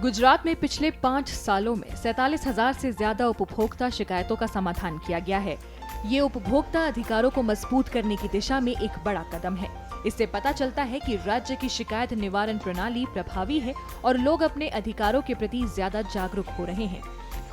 गुजरात में पिछले 5 सालों में 47,000 से ज्यादा उपभोक्ता शिकायतों का समाधान किया गया है। ये उपभोक्ता अधिकारों को मजबूत करने की दिशा में एक बड़ा कदम है। इससे पता चलता है कि राज्य की शिकायत निवारण प्रणाली प्रभावी है और लोग अपने अधिकारों के प्रति ज्यादा जागरूक हो रहे हैं।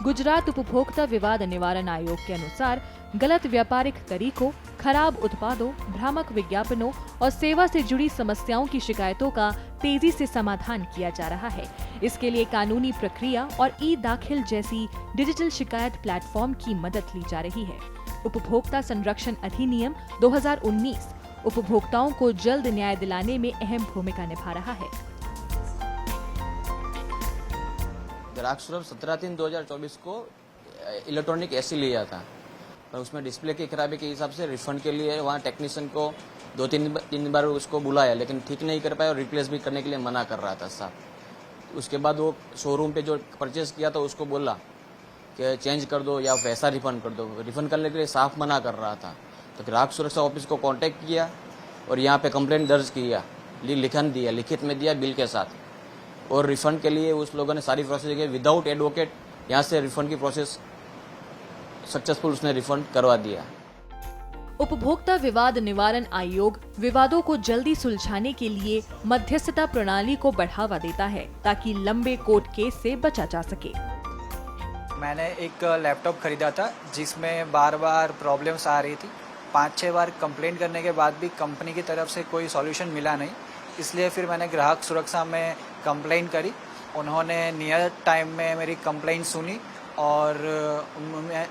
गुजरात उपभोक्ता विवाद निवारण आयोग के अनुसार गलत व्यापारिक तरीकों, खराब उत्पादों, भ्रामक विज्ञापनों और सेवा से जुड़ी समस्याओं की शिकायतों का तेजी से समाधान किया जा रहा है। इसके लिए कानूनी प्रक्रिया और ई-दाखिल जैसी डिजिटल शिकायत प्लेटफॉर्म की मदद ली जा रही है। उपभोक्ता संरक्षण अधिनियम 2019 उपभोक्ताओं को जल्द न्याय दिलाने में अहम भूमिका निभा रहा है। ग्राहक सुलभ 17/3/2024 को इलेक्ट्रॉनिक एसी लिया था, पर उसमें डिस्प्ले की खराबी के हिसाब से रिफंड के लिए वहाँ टेक्नीशियन को 2-3 बार उसको बुलाया, लेकिन ठीक नहीं कर पाया और रिप्लेस भी करने के लिए मना कर रहा था साहब। उसके बाद वो शोरूम पे जो परचेज किया था उसको बोला कि चेंज कर दो या पैसा रिफंड कर दो। रिफंड करने के लिए साफ मना कर रहा था। तो ग्राहक सुरक्षा ऑफिस को कांटेक्ट किया और यहाँ पे कंप्लेंट दर्ज किया, लिखन दिया, लिखित में दिया बिल के साथ। और रिफंड के लिए उस लोगों ने सारी प्रोसेस की विदाउट एडवोकेट यहाँ से रिफंड की प्रोसेस सक्सेसफुल उसने रिफंड करवा दिया। उपभोक्ता विवाद निवारण आयोग विवादों को जल्दी सुलझाने के लिए मध्यस्थता प्रणाली को बढ़ावा देता है ताकि लंबे कोर्ट केस से बचा जा सके। मैंने एक लैपटॉप खरीदा था जिसमें बार बार प्रॉब्लम्स आ रही थी। 5-6 बार कंप्लेंट करने के बाद भी कंपनी की तरफ से कोई सॉल्यूशन मिला नहीं, इसलिए फिर मैंने ग्राहक सुरक्षा में कंप्लेंट करी। उन्होंने नियर टाइम में मेरी कंप्लेंट सुनी और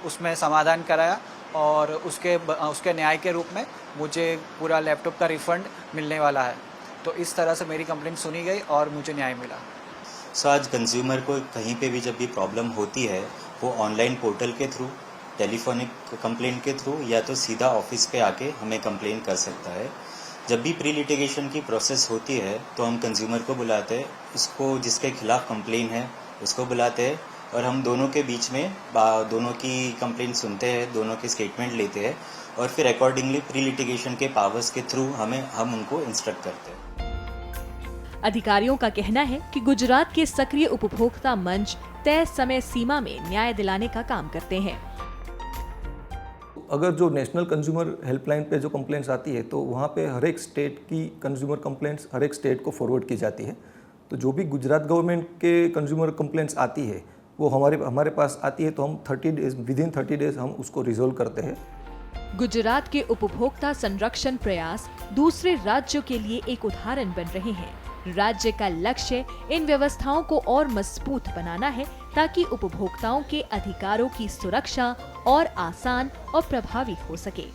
उसमें समाधान कराया और उसके न्याय के रूप में मुझे पूरा लैपटॉप का रिफंड मिलने वाला है। तो इस तरह से मेरी कंप्लेंट सुनी गई और मुझे न्याय मिला। आज कंज्यूमर को कहीं पे भी जब भी प्रॉब्लम होती है वो ऑनलाइन पोर्टल के थ्रू, टेलीफोनिक कंप्लेंट के थ्रू या तो सीधा ऑफिस पे आके हमें कंप्लेंट कर सकता है। जब भी प्री लिटिगेशन की प्रोसेस होती है तो हम कंज्यूमर को बुलाते हैं, उसको जिसके खिलाफ कंप्लेन है उसको बुलाते हैं और हम दोनों के बीच में दोनों की कंप्लेंट सुनते हैं, दोनों के स्टेटमेंट लेते हैं और फिर अकॉर्डिंगली प्री लिटिगेशन के पावर्स के थ्रू हम उनको इंस्ट्रक्ट करते हैं। अधिकारियों का कहना है कि गुजरात के सक्रिय उपभोक्ता मंच तय समय सीमा में न्याय दिलाने का काम करते हैं। अगर जो नेशनल कंज्यूमर हेल्पलाइन पे जो कंप्लेंट्स आती है तो वहाँ पे हर एक स्टेट की कंज्यूमर कंप्लेंट्स हर एक स्टेट को फॉरवर्ड की जाती है। तो जो भी गुजरात गवर्नमेंट के कंज्यूमर कंप्लेंट्स आती है वो हमारे पास आती है तो हम 30 डेज विदिन 30 डेज हम उसको रिजोल्व करते हैं। गुजरात के उपभोक्ता संरक्षण प्रयास दूसरे राज्यों के लिए एक उदाहरण बन रहे हैं। राज्य का लक्ष्य इन व्यवस्थाओं को और मजबूत बनाना है ताकि उपभोक्ताओं के अधिकारों की सुरक्षा और आसान और प्रभावी हो सके।